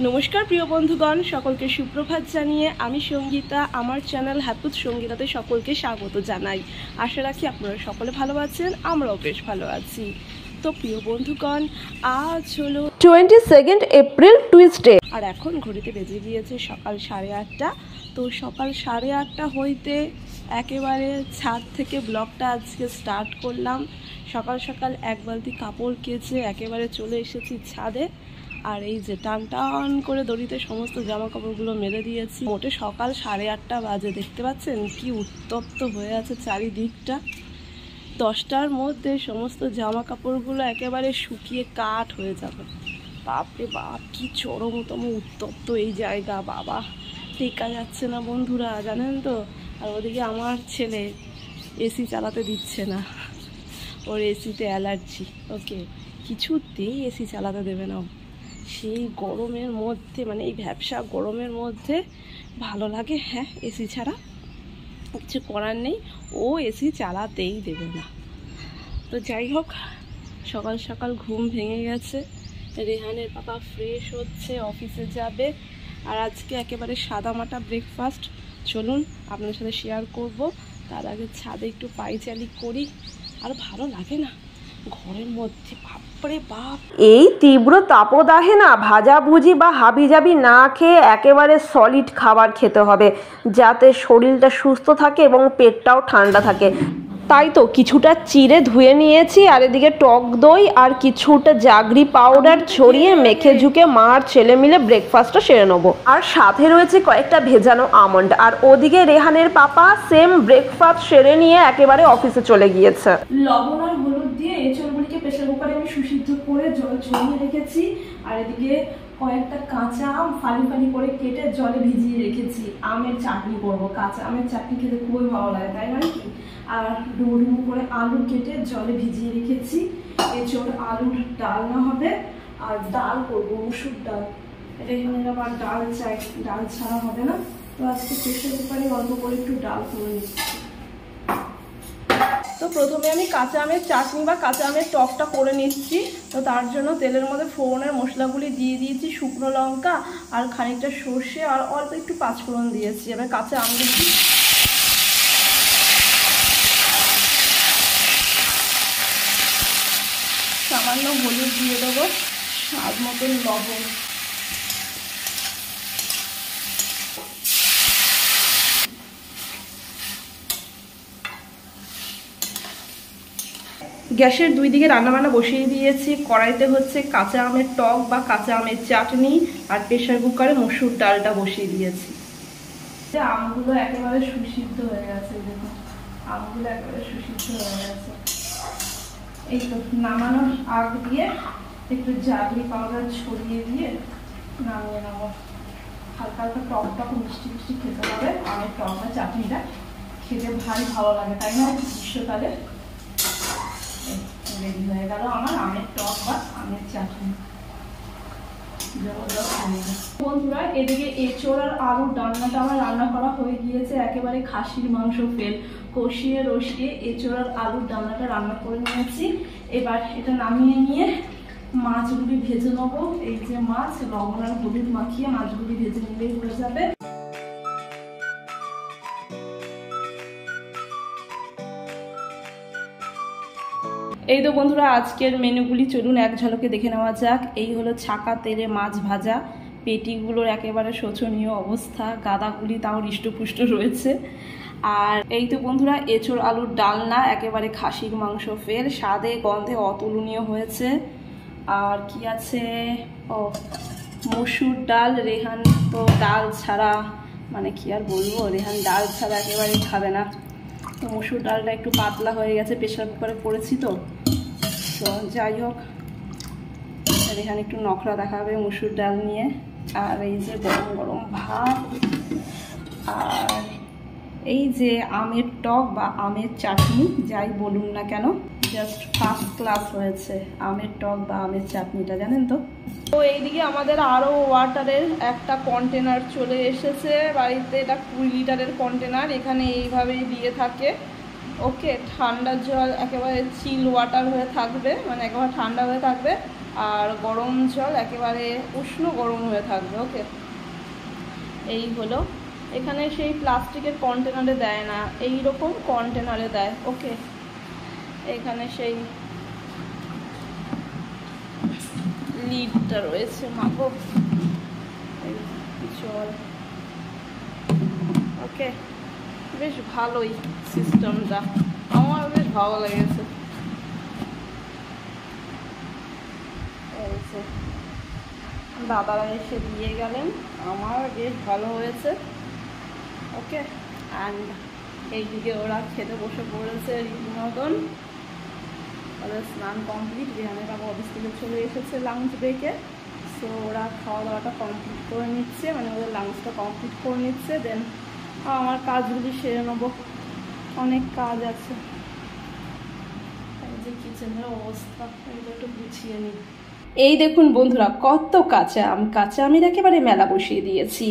নমস্কার প্রিয় বন্ধুগণ, সকলকে সুপ্রভাত জানিয়ে আমি সঙ্গীতা আমার চ্যানেল হ্যাপুত সঙ্গীতাতে সকলকে স্বাগত জানাই। আশা রাখি আপনারা সকলে ভালো আছেন, আমরাও বেশ ভালো আছি। তো প্রিয় বন্ধুগণ, আজ হলো 22 এপ্রিল টুইসডে, আর এখন ঘড়িতে বেজে গিয়েছে সকাল 8:30। তো সকাল 8:30 হইতে একেবারে ছাদ থেকে ব্লগটা আজকে স্টার্ট করলাম। সকাল সকাল এক বালতি কাপড় কেচে একেবারে চলে এসেছি ছাদে। আর এই যে টান টান করে দড়িতে সমস্ত জামা কাপড়গুলো মেলে দিয়েছি। মোটে সকাল 8:30 বাজে, দেখতে পাচ্ছেন কি উত্তপ্ত হয়ে আছে চারিদিকটা। 10টার মধ্যে সমস্ত জামা কাপড়গুলো একেবারে শুকিয়ে কাঠ হয়ে যাবে। বাপরে বাপ, কি চরমতম উত্তপ্ত এই জায়গা, বাবা টেকা যাচ্ছে না বন্ধুরা, জানেন তো। আর ওদিকে আমার ছেলে এসি চালাতে দিচ্ছে না, ওর এসিতে অ্যালার্জি, ওকে কিছুতেই এসি চালাতে দেবে না। সেই গরমের মধ্যে, মানে এই ভ্যাপসা গরমের মধ্যে ভালো লাগে, হ্যাঁ এসি ছাড়া কিছু করার নেই, ও এসি চালাতেই দেবে না। তো যাই হোক, সকাল সকাল ঘুম ভেঙে গেছে। রেহানের পাপা ফ্রেশ হচ্ছে, অফিসে যাবে। আর আজকে একেবারে সাদামাটা ব্রেকফাস্ট, চলুন আপনাদের সাথে শেয়ার করব। তার আগে ছাদে একটু পায়চারি করি, আর ভালো লাগে না ঘরের মধ্যে, বাপরে বাপ। এই তীব্র তাপদাহে না ভাজাভুজি বা হাবিজাবি না খেয়ে একেবারে সলিড খাবার খেতে হবে, যাতে শরীরটা সুস্থ থাকে এবং পেটটাও ঠান্ডা থাকে। তাই তো কিছুটা চিড়ে ধুয়ে নিয়েছি, আর এদিকে টক দই আর কিছুটা জাগরি পাউডার ছড়িয়ে মেখে ঝুঁকে মা আর ছেলে মিলে ব্রেকফাস্টটা সেরে নেবো। আর সাথে রয়েছে কয়েকটা ভেজানো আমন্ড। আর ওদিকে রেহানের পাপা সেম ব্রেকফাস্ট সেরে নিয়ে একেবারে অফিসে চলে গিয়েছে। লবণ আর হলুদ দিয়ে এঁচড়গুলিকে প্রেসার কুকারে আমি সুসিদ্ধ করে জল ঝরিয়ে রেখেছি। আর এদিকে কয়েকটা কাঁচা আম ফালি ফালি করে কেটে জলে ভিজিয়ে রেখেছি। আমের চাটনি করবো, কাঁচা আমের চাটনি খেতে খুবই ভালো লাগে, তাই নয় কি। আর ডুমো ডুমো করে আলু কেটে জলে ভিজিয়ে রেখেছি। এঁচড় আলুর ডালনা হবে, আর ডাল করবো মুসুর ডাল। এটা এখানে আবার ডাল চাই, ডাল ছাড়া হবে না। তো আজকে প্রেসার কুকারে অল্প করে একটু ডাল করে নিচ্ছি। তো প্রথমে আমি কাঁচা আমের চাটনি বা কাঁচা আমের টকটা করে নিচ্ছি। তো তার জন্য তেলের মধ্যে ফোড়নের মশলাগুলি দিয়ে দিয়েছি, শুকনো লঙ্কা আর খানিকটা সর্ষে আর অল্প একটু পাঁচফোড়ন দিয়েছি। এবার কাঁচা আম দিচ্ছি, সামান্য হলুদ দিয়ে দেবো, স্বাদ মতন লবণ। গ্যাসের দুই দিকে রান্নাবান্না বসিয়ে দিয়েছি। কড়াইতে হচ্ছে কাঁচা আমের টক বা কাঁচা আমের চাটনি, আর প্রেসার কুকারে মসুর ডালটা বসিয়ে দিয়েছি। আমগুলো একেবারে সুসিদ্ধ হয়ে গেছে, দেখুন আমগুলো একেবারে সুসিদ্ধ হয়ে গেছে। এই তো নামানোর আগ দিয়ে একটু জাগরি পাউডার ছড়িয়ে দিয়ে নামিয়ে নেবো। হালকা হালকা টক টক মিষ্টি মিষ্টি খেতে হবে। আমের টক বা চাটনিটা খেতে ভারী ভালো লাগে, তাই না গ্রীষ্মকালে। রেডি হয়ে গেল আমার আমের টক বা আমের চাটনি। বন্ধুরা, এদিকে এঁচড় আর আলুর ডালনাটা আমার রান্না করা হয়ে গিয়েছে। একেবারে খাসির মাংস ফেল কষিয়ে রসিয়ে এঁচড় আর আলুর ডালনাটা রান্না করে নিয়েছি। এবার এটা নামিয়ে নিয়ে মাছগুলি ভেজে নেবো। এই যে মাছ, লবণ আর হলুদ মাখিয়ে মাছগুলি ভেজে নিলেই হয়ে যাবে। এই তো বন্ধুরা, আজকের মেনুগুলি চলুন এক ঝলকে দেখে নেওয়া যাক। এই হলো ছাকা তেলে মাছ ভাজা, পেটিগুলোর একেবারে শোচনীয় অবস্থা, গাদাগুলি তাও হৃষ্টপুষ্ট রয়েছে। আর এই তো বন্ধুরা এঁচড় আলুর ডালনা, একেবারে খাসির মাংস ফের, স্বাদে গন্ধে অতুলনীয় হয়েছে। আর কি আছে, ও মসুর ডাল। রেহান তো ডাল ছাড়া, মানে কি আর বলবো, রেহান ডাল ছাড়া একেবারেই খাবে না। তো মসুর ডালটা একটু পাতলা হয়ে গেছে, প্রেসার কুকারে করেছি তো। তো যাই হোক, এখানে একটু নখরা দেখাবে মসুর ডাল নিয়ে। আর এই যে গরম গরম ভাত, আর এই যে আমের টক বা আমের চাটনি, যাই বলুন না কেন, জাস্ট ফার্স্ট ক্লাস হয়েছে আমের টক বা আমের চাটনিটা, জানেন তো। তো এইদিকে আমাদের আরও ওয়াটারের একটা কন্টেনার চলে এসেছে বাড়িতে। এটা 20 লিটারের কন্টেনার, এখানে এইভাবেই দিয়ে থাকে। ওকে, ঠান্ডা জল একেবারে চিল ওয়াটার হয়ে থাকবে, মানে একেবারে ঠান্ডা হয়ে থাকবে। আর গরম জল একেবারে উষ্ণ গরম হয়ে থাকবে। ওকে, এই হলো। এখানে সেই প্লাস্টিকের কন্টেনারে দেয় না, এই রকম কন্টেনারে দেয়। ওকে, এখানে সেই লিডটা রয়েছে, মাগো জল। ওকে, বেশ ভালোই সিস্টেমটা, আমার বেশ ভালো লেগেছে। দাদারা এসে দিয়ে গেলেন, আমার বেশ ভালো হয়েছে। ওকে, অ্যান্ড এইদিকে ওরা খেতে বসে পড়েছে রীতিমতন। ওদের স্নান কমপ্লিট, যেখানে বাবা অফিস থেকে চলে এসেছে লাঞ্চ ব্রেকে। সো ওরা খাওয়া দাওয়াটা কমপ্লিট করে নিচ্ছে, মানে ওদের লাঞ্চটা কমপ্লিট করে নিচ্ছে। দেন আমার কাজগুলি সেরে নেবো, অনেক কাজ আছে। এই যে কিচেনের অবস্থা, এগুলো একটু গুছিয়ে নিই। এই দেখুন বন্ধুরা, কত কাঁচা আম, কাঁচা আমের একেবারে মেলা বসিয়ে দিয়েছি।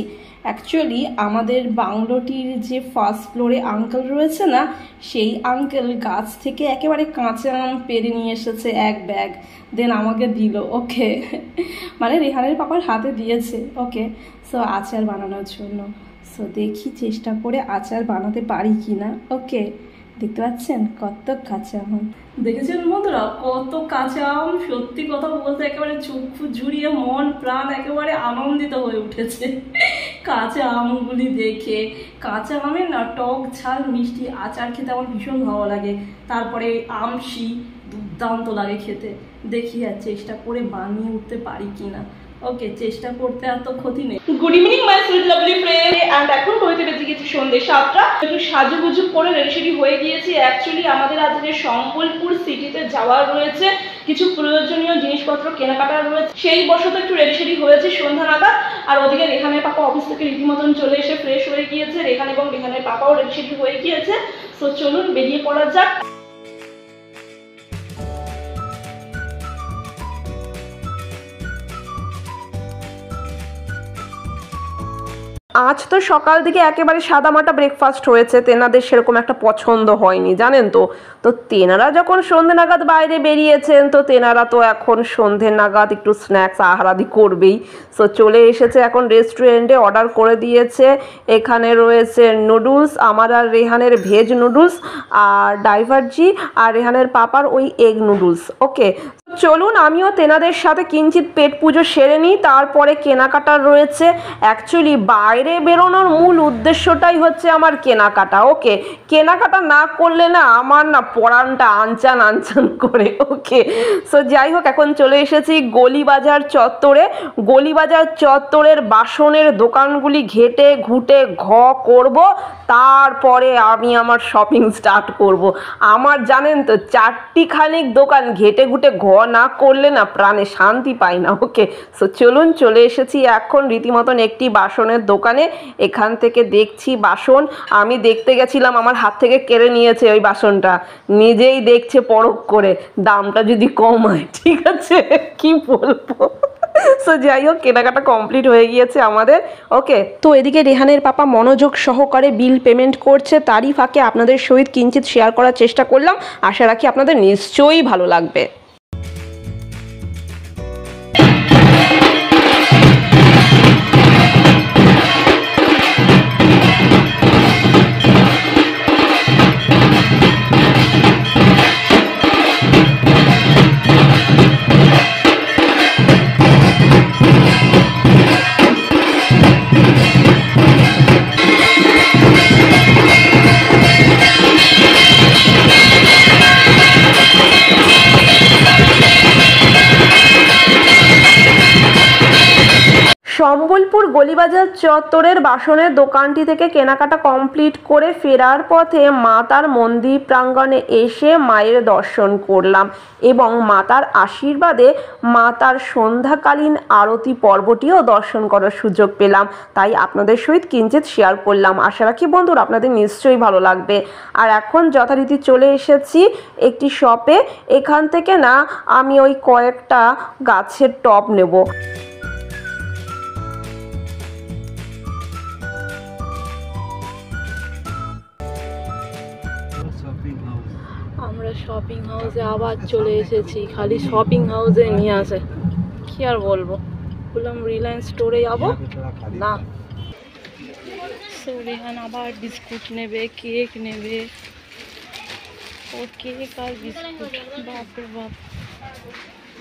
অ্যাকচুয়ালি আমাদের বাংলোটির যে ফার্স্ট ফ্লোরে আঙ্কেল রয়েছে না, সেই আঙ্কেল গাছ থেকে একেবারে কাঁচা আম পেরে নিয়ে এসেছে এক ব্যাগ, দেন আমাকে দিল। ওকে, মানে রেহানের পাপার হাতে দিয়েছে। ওকে, সো আচার বানানোর জন্য। সো দেখি চেষ্টা করে আচার বানাতে পারি কি না। ওকে, দেখতে পাচ্ছেন কত কাঁচা আম, দেখেছেন বন্ধুরা কত কাঁচা আম। সত্যি কথা বলতে একেবারে চক্ষু জুড়িয়ে মন প্রাণ একেবারে আনন্দিত হয়ে উঠেছে কাঁচা আমগুলি দেখে। কাঁচা আমের না টক ঝাল মিষ্টি আচার খেতে আমার ভীষণ ভালো লাগে। তারপরে আমশি দুর্দান্ত লাগে খেতে। দেখি আর চেষ্টা করে বানিয়ে উঠতে পারি কিনা। ওকে, চেষ্টা করতে এত ক্ষতি নেই। Good evening my sweet lovely friend, and এখন হইতে বেজে গেছে সন্ধ্যে 7টা। একটু সাজুগুজু করে রেডি হয়ে গিয়েছি। অ্যাকচুয়ালি আমাদের আজকে সম্বলপুর সিটিতে যাওয়ার রয়েছে, কিছু প্রয়োজনীয় জিনিসপত্র কেনাকাটা রয়েছে, সেই বশত একটু রেডি হয়েছে সন্ধ্যা নাগাদ। আর ওদিকে রেহানের পাপা অফিস থেকে রীতিমতন চলে এসে ফ্রেশ হয়ে গিয়েছে, রেহান এবং রেহানের পাপাও রেডি হয়ে গিয়েছে। সো চলুন বেরিয়ে পড়া যাক। আজ তো সকাল থেকে একেবারে সাদামাটা ব্রেকফাস্ট হয়েছে, তেনাদের সেরকম একটা পছন্দ হয়নি জানেন তো। তো তেনারা যখন সন্ধে নাগাদ বাইরে বেরিয়েছেন, তো তেনারা তো এখন সন্ধে নাগাদ একটু স্ন্যাক্স আহারাদি করবেই। সো চলে এসেছে এখন রেস্টুরেন্টে, অর্ডার করে দিয়েছে। এখানে রয়েছে নুডলস, আমার আর রেহানের ভেজ নুডলস, আর ডাইভার্জি আর রেহানের পাপার ওই এগ নুডলস। ওকে, চলুন আমিও তেনাদের সাথে কিঞ্চিত পেট পুজো সেরে নিই, তারপরে কেনাকাটার রয়েছে। অ্যাকচুয়ালি বাইরে বেরোনোর মূল উদ্দেশ্যটাই হচ্ছে আমার কেনাকাটা। ওকে, কেনাকাটা না করলে না আমার না পরানটা আনচান আনচান করে। ওকে, সো যাই হোক, এখন চলে এসেছি গলিবাজার চত্বরে। গলিবাজার চত্বরের বাসনের দোকানগুলি ঘেটে ঘুটে করব, তারপরে আমি আমার শপিং স্টার্ট করব। আমার জানেন তো 4টিখানিক দোকান ঘেটে ঘুটে না করলে না প্রাণে শান্তি পাই না। ওকে, সো চলুন চলে এসেছি এখন রীতিমতন একটি বাসনের দোকানে। এখান থেকে দেখছি বাসন, আমি দেখতে গেছিলাম, আমার হাত থেকে কেড়ে নিয়েছে ওই বাসনটা, নিজেই দেখছে পরখ করে, দামটা যদি কম হয়। ঠিক আছে, কি বলবো। সো যাই হোক, কেনাকাটা কমপ্লিট হয়ে গিয়েছে আমাদের। ওকে, তো এদিকে রেহানের পাপা মনোযোগ সহকারে বিল পেমেন্ট করছে, তারই ফাঁকে আপনাদের সহিত কিঞ্চিত শেয়ার করার চেষ্টা করলাম। আশা রাখি আপনাদের নিশ্চয়ই ভালো লাগবে। সম্বলপুর গলিবাজার চত্বরের বাসনের দোকানটি থেকে কেনাকাটা কমপ্লিট করে ফেরার পথে মাতার মন্দির প্রাঙ্গণে এসে মায়ের দর্শন করলাম এবং মাতার আশীর্বাদে মাতার সন্ধ্যাকালীন আরতি পর্বটিও দর্শন করার সুযোগ পেলাম। তাই আপনাদের সহিত কিঞ্চিত শেয়ার করলাম। আশা রাখি বন্ধুরা আপনাদের নিশ্চয়ই ভালো লাগবে। আর এখন যথারীতি চলে এসেছি একটি শপে। এখান থেকে না আমি ওই কয়েকটা গাছের টব নেব। আমরা শপিং হাউসে আবার চলে এসেছি, খালি শপিং হাউসে নিয়ে আসে, কি আর বলবো। বললাম রিলায়েন্স স্টোরে যাবো না, সো রেহান আবার বিস্কুট নেবে, কেক নেবে। ও কেক আর বিস্কুট, বাপরে বাপ,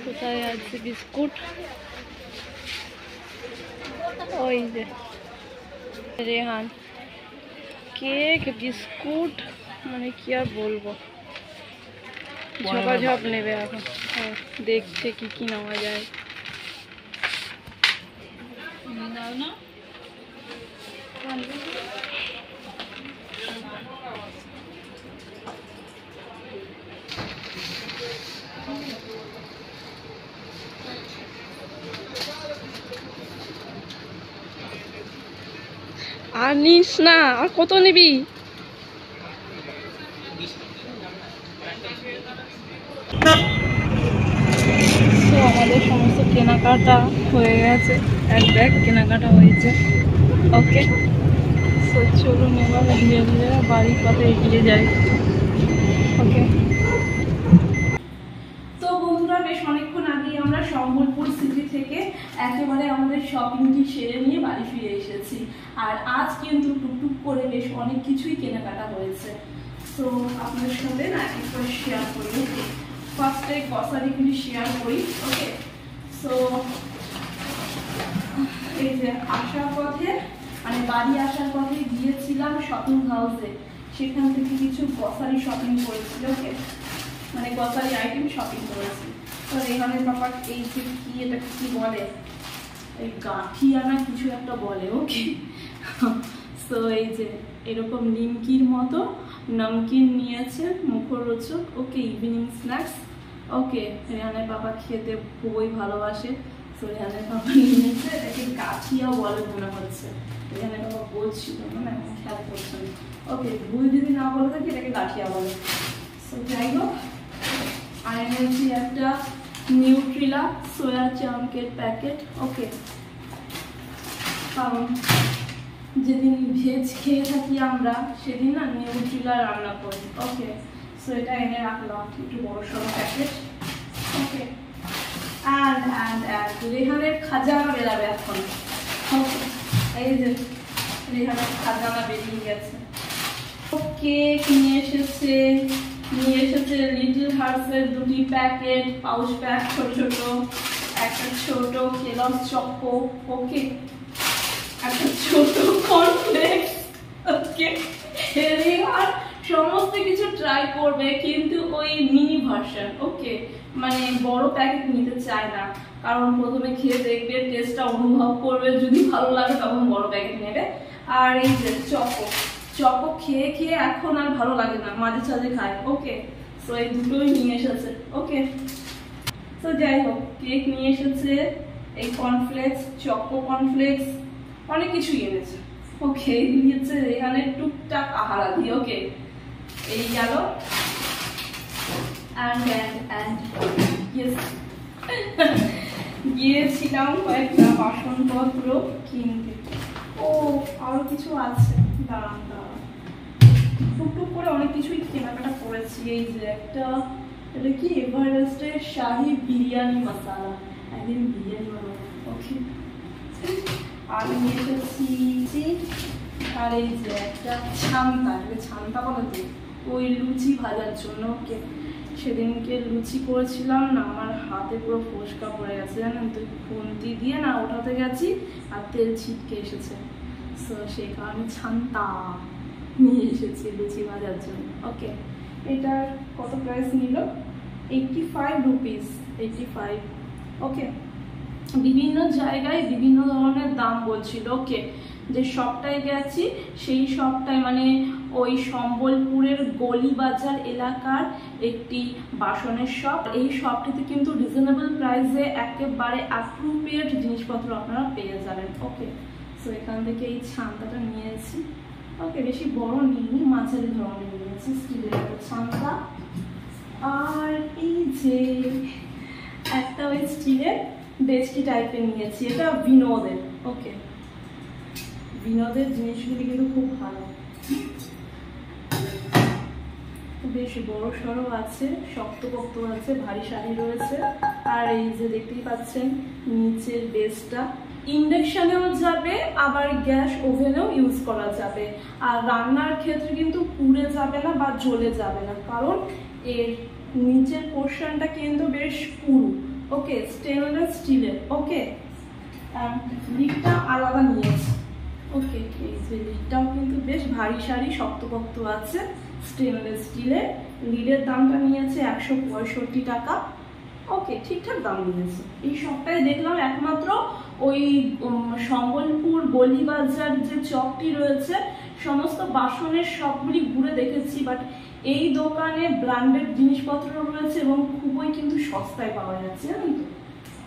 কোথায় আছে বিস্কুট? ওই যে রেহান কেক বিস্কুট, মানে কি আর বলবো, ঝপাঝপ নেবে এখন। দেখছে কি কি নেওয়া যায়। আর নিস না, আর কত নিবি? তো আমাদের সমস্ত কেনাকাটা হয়ে গেছে, এক ব্যাগ কেনাকাটা হয়েছে। ওকে, তো চলুন এবার ধীরে ধীরে বাড়ির পথে এগিয়ে যাই। ওকে, তো বন্ধুরা, বেশ অনেকক্ষণ আগেই আমরা সম্বলপুর সিটি থেকে একেবারে আমাদের শপিংটি সেরে নিয়ে বাড়ি ফিরে এসেছি। আর আজ কিন্তু টুকটুক করে বেশ অনেক কিছুই কেনাকাটা হয়েছে। তো আপনাদের সাথে না একবার শেয়ার করি। ওকে, ফার্স্টে গ্রসারিগুলি শেয়ার করি। ওকে, সো এই যে আসার পথে, মানে বাড়ি আসার পথে গিয়েছিলাম শপিং হাউসে, সেখান থেকে কিছু গ্রসারি শপিং করেছিল। ওকে, মানে গ্রসারি আইটেম শপিং করেছি। তো রেহানের ব্যাপার এই যে কি, এটা কি বলে, এই গাঠিয়া না কিছু একটা বলে। ওকে, তো এই যে এরকম নিমকির মতো নমকিন নিয়েছে, মুখরোচক। ওকে, ইভিনিং স্ন্যাক্স। ওকে, রেহানের বাবা খেতে খুবই ভালোবাসে, তো রেহানের বাবা নিয়েছে। এটাকে গাঠিয়াও বলে মনে হচ্ছে, রেহানের বাবা বলছিল না, এখন খেয়াল করছেন। ওকে, ভুল যদি না বলে থাকি এটাকে গাঠিয়া বলে। তো যাই হোক, আর এনেছি একটা নিউট্রিলা সোয়া চাঙ্কের প্যাকেট। ওকে, কারণ যেদিন ভেজ খেয়ে থাকি আমরা, সেদিন না নিউট্রিলা রান্না করি। ওকে, সো এটা এনে রাখলাম, একটু বড় সড়ো প্যাকেট। ওকে, অ্যান্ড রেহানের খাজানা বেরাবে এখন। ওকে, এই যে রেহানের খাজানা বেরিয়ে গেছে। কেক নিয়ে এসেছে লিটল হার্টসের 2টি প্যাকেট, পাউচ প্যাক, ছোট ছোট, একটা ছোট কেলগস চকো। ওকে, একটা ছোট কর্নফ্লেক্স। ওকে, রেহান সমস্ত কিছু ট্রাই করবে, কিন্তু ওই মিনি ভার্সন। ওকে, মানে বড় প্যাকেট নিতে চায় না, কারণ প্রথমে খেয়ে দেখবে, টেস্টটা অনুভব করবে, যদি ভালো লাগে তখন বড় প্যাকেট নেবে। আর এই যে চকো খেয়ে খেয়ে এখন আর ভালো লাগে না, মাঝে সাঝে খায়। ওকে, তো এই দুটোই নিয়ে এসেছে। ওকে, তো যাই হোক, কেক নিয়ে এসেছে, এই কর্নফ্লেক্স, চকো কর্নফ্লেক্স, অনেক কিছুই এনেছে। ওকে, এগুলি হচ্ছে রেহানের টুকটাক আহারাদি। ওকে, এই গেল। গিয়েছিলাম কয়েকটা বাসনপত্র কিনতে। ও, আরো কিছু আছে, দাঁড়ান। টুকটুক করে অনেক কিছুই কেনাকাটা করেছি। এই যে একটা, এটা কি এভারেস্টের শাহি বিরিয়ানি মশালা, একদিন বিরিয়ানি বানাবো। ওকে, আর নিয়ে এসেছি। আর এই যে একটা ছান্তা বলে তো, ওই লুচি ভাজার জন্য। ওকে, সেদিনকে লুচি করেছিলাম না, আমার হাতে পুরো ফোসকা পড়ে গেছে জানেন তো, খুন্তি দিয়ে না ওঠাতে গেছি আর তেল ছিটকে এসেছে। তো সেই কারণে ছান্তা নিয়ে এসেছি লুচি ভাজার জন্য। ওকে, এটার কত প্রাইস নিল? 85 রুপিস, 85। ওকে, বিভিন্ন জায়গায় বিভিন্ন ধরনের দাম বলছিল। ওকে, যে শপটায় গেছি সেই শপটায়, মানে ওই সম্বলপুরের গলিবাজার এলাকার একটি বাসনের শপ। এই শপটিতে কিন্তু রিজনেবল প্রাইসে একেবারে অ্যাপ্রোপ্রিয়েট জিনিসপত্র আপনারা পেয়ে যাবেন। ওকে, সো এখান থেকে এই ছান্তাটা নিয়েছি। ওকে, বেশি বড় নিইনি, মাঝারি ধরনের নিয়েছি, স্টিলের একটা ছান্তা। আর এই যে একটা ওই স্টিলের ডেচকি টাইপের নিয়েছি, এটা বিনোদের। ওকে, বিনোদের জিনিসগুলি কিন্তু খুব ভালো। বেশ বড় সড়ো আছে, শক্তপোক্ত আছে, ভারী শাড়ি রয়েছে। আর এই যে দেখতেই পাচ্ছেন নিচের বেসটা ইন্ডাকশনেও যাবে, আবার গ্যাস ওভেনেও ইউজ করা যাবে। আর রান্নার ক্ষেত্রে কিন্তু পুড়ে যাবে না বা জ্বলে যাবে না, কারণ এর নিচের পোর্শনটা কিন্তু বেশ পুরু। ওকে, স্টেনলেস স্টিলের। ওকে, লিডটা আলাদা নিয়েছে। ওকে, এই যে লিডটাও কিন্তু বেশ ভারী শাড়ি, শক্তপোক্ত আছে, স্টেনলেস স্টিলের। লিডের দামটা নিয়েছে 165 টাকা। ওকে, ঠিকঠাক দাম নিয়েছে। এই সবটাই দেখলাম একমাত্র ওই সম্বলপুর গলিবাজার যে চকটি রয়েছে, সমস্ত বাসনের সবগুলি ঘুরে দেখেছি, বাট এই দোকানে ব্র্যান্ডেড জিনিসপত্র রয়েছে এবং খুবই কিন্তু সস্তায় পাওয়া যাচ্ছে, জানেন তো,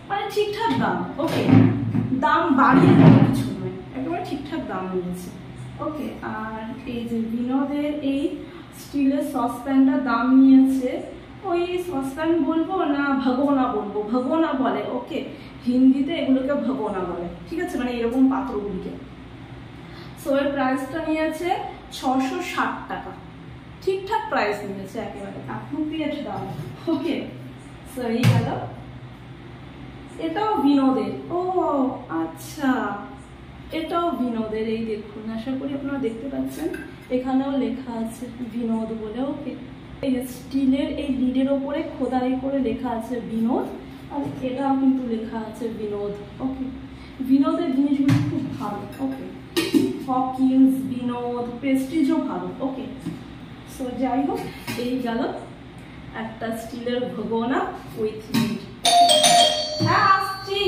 মানে ঠিকঠাক দাম। ওকে, দাম বাড়িয়ে কোনো কিছু নয়, একেবারে ঠিকঠাক দাম নিয়েছে। ওকে, আর এই যে বিনোদের এই স্টিলের সসপ্যানটা দাম নিয়েছে, ওই সসপ্যান বলবো না ভগোনা বলবো, ভগোনা বলে। ওকে, হিন্দিতে এগুলোকে ভগোনা বলে, ঠিক আছে, মানে এরকম পাত্রগুলিকে। সো এর প্রাইসটা নিয়েছে 660 টাকা, ঠিকঠাক প্রাইস নিয়েছে, একেবারে অ্যাপ্রোপ্রিয়েট দাম। ওকে, সো এই গেল। এটাও বিনোদের। ও আচ্ছা, এটাও বিনোদের। এই দেখুন, আশা করি আপনারা দেখতে পাচ্ছেন, এখানেও লেখা আছে বিনোদ বলে। ওকে, এই স্টিলের এই লিডের ওপরে খোদাই করে লেখা আছে বিনোদ, আর এটাও কিন্তু লেখা আছে বিনোদ। ওকে, বিনোদের জিনিসগুলো খুব ভালো। ওকে, হকিন্স, বিনোদ, প্রেস্টিজও ভালো। ওকে, সো যাই হোক, এই গেল একটা স্টিলের ভগোনা উইথ লিড। হ্যাঁ, আসছি।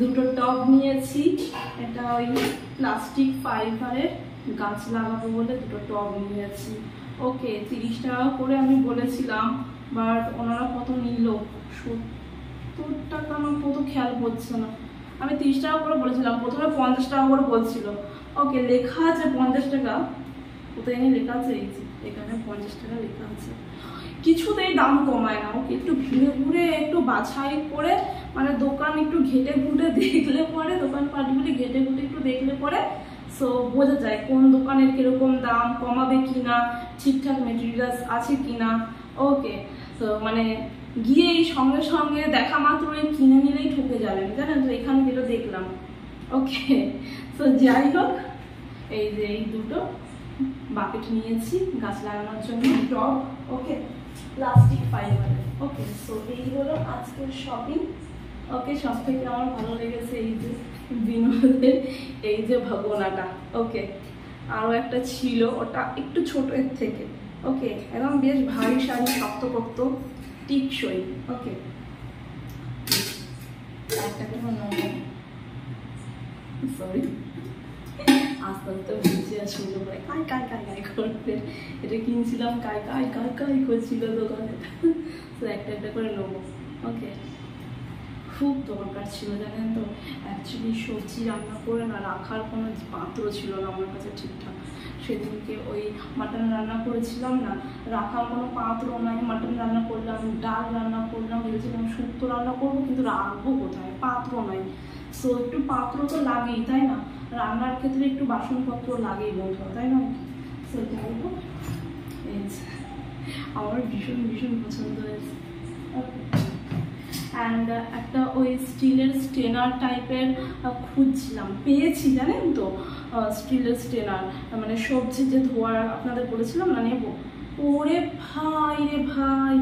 দুটো টব নিয়েছি, এটা ওই প্লাস্টিক ফাইবারের, গাছ লাগাবো বলে দুটো টব নিয়েছি। ওকে, 30 টাকা করে আমি বলেছিলাম, বাট ওনারা কত নিল, 70 টাকা না কত খেয়াল পড়ছে না। আমি 30 টাকা করে বলেছিলাম, প্রথমে 50 টাকা করে বলছিল। ওকে, লেখা আছে 50 টাকা, কোথায় এনে লেখা আছে, এই যে এখানে 50 টাকা লেখা আছে। কিছুতেই দাম কমায় না। ওকে, একটু ঘুরে ঘুরে একটু বাছাই করে, মানে দোকান একটু ঘেটে ঘুটে দেখলে পরে, দোকানপাটগুলি ঘেটে ঘুটে একটু দেখলে পরে সো বোঝা যায় কোন দোকানের কিরকম দাম, কমাবে কিনা, ঠিকঠাক মেটেরিয়ালস আছে কিনা। ওকে, তো মানে গিয়েই সঙ্গে সঙ্গে দেখা মাত্রই কিনে নিলেই ঠকে যাবেন, জানেন তো, এখানে যেটা দেখলাম। ওকে, তো যাই হোক, এই যে এই দুটো বাকেট নিয়েছি গাছ লাগানোর জন্য, টব। ওকে, প্লাস্টিক ফাইবার। ওকে, সো এই হলো আজকের শপিং। ওকে, সব থেকে আমার ভালো লেগেছে এই যে বিনোদের এই যে ভগোনাটা। ওকে, আরও একটা ছিল, ওটা একটু ছোট এর থেকে। ওকে, একদম বেশ ভারী শাড়ি, শক্তপোক্ত, টিকসই। ওকে, একটা সরি, আস্তে আস্তে বুঝে শুনতে পারে কাই কাই কাই কাই করতে। এটা কিনছিলাম, কাই কাই কাই কাই করছিল দোকানে, তো একটা একটা করে নেবো। ওকে, খুব দরকার ছিল, জানেন তো, অ্যাকচুয়ালি সবজি রান্না করে না রাখার কোনো পাত্র ছিল না আমার কাছে ঠিকঠাক। সেদিনকে ওই মাটন রান্না করেছিলাম না, রাখার কোনো পাত্র নাই। মাটন রান্না করলাম, ডাল রান্না করলাম, ভেবেছিলাম শুক্তো রান্না করবো, কিন্তু রাখবো কোথায়, পাত্র নাই। সো একটু পাত্র তো লাগেই, তাই না, রান্নার ক্ষেত্রে একটু বাসনপত্র লাগেই বন্ধু, তাই না। সো যাই হোক, আমার ভীষণ ভীষণ পছন্দ হয়েছে। ওকে, অ্যান্ড একটা ওই স্টিলের স্টেনার টাইপের খুঁজছিলাম, পেয়েছি, জানেন তো, স্টিলের স্টেনার, মানে সবজি যে ধোয়ার আপনাদের বলেছিলাম না নেবো। ওরে ভাই রে ভাই,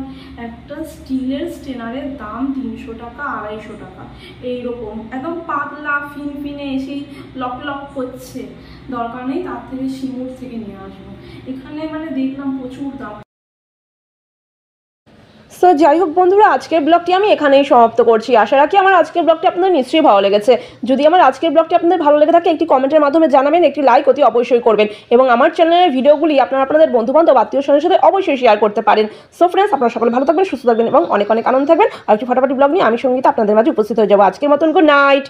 একটা স্টিলের স্টেনারের দাম 300 টাকা, 250 টাকা এইরকম, একদম পাতলা ফিনফিনে, এসেই লক লক করছে। দরকার নেই, তার থেকে সিঙ্গুর থেকে নিয়ে আসবো। এখানে মানে দেখলাম প্রচুর দাম। সো যাই হোক বন্ধুরা, আজকের ব্লগটি আমি এখানেই সমাপ্ত করছি। আশা রাখি আমার আজকের ব্লগটি আপনাদের নিশ্চয়ই ভালো লেগেছে। যদি আমার আজকের ব্লগটি আপনাদের ভালো লেগে থাকে, একটি কমেন্টের মাধ্যমে জানাবেন, একটি লাইক অতি অবশ্যই করবেন, এবং আমার চ্যানেলের ভিডিওগুলি আপনাদের বন্ধুবান্ধব, আত্মীয় স্বজনের সাথে অবশ্যই শেয়ার করতে পারেন। সো ফ্রেন্ডস, আপনারা সকলে ভালো থাকবেন, সুস্থ থাকবেন এবং অনেক অনেক আনন্দ থাকবেন। আর একটি ফাটাফাটি ব্লগ নিয়ে আমি সঙ্গীতা আপনাদের মাঝে উপস্থিত হয়ে যাবো। আজকের মতন গুড নাইট।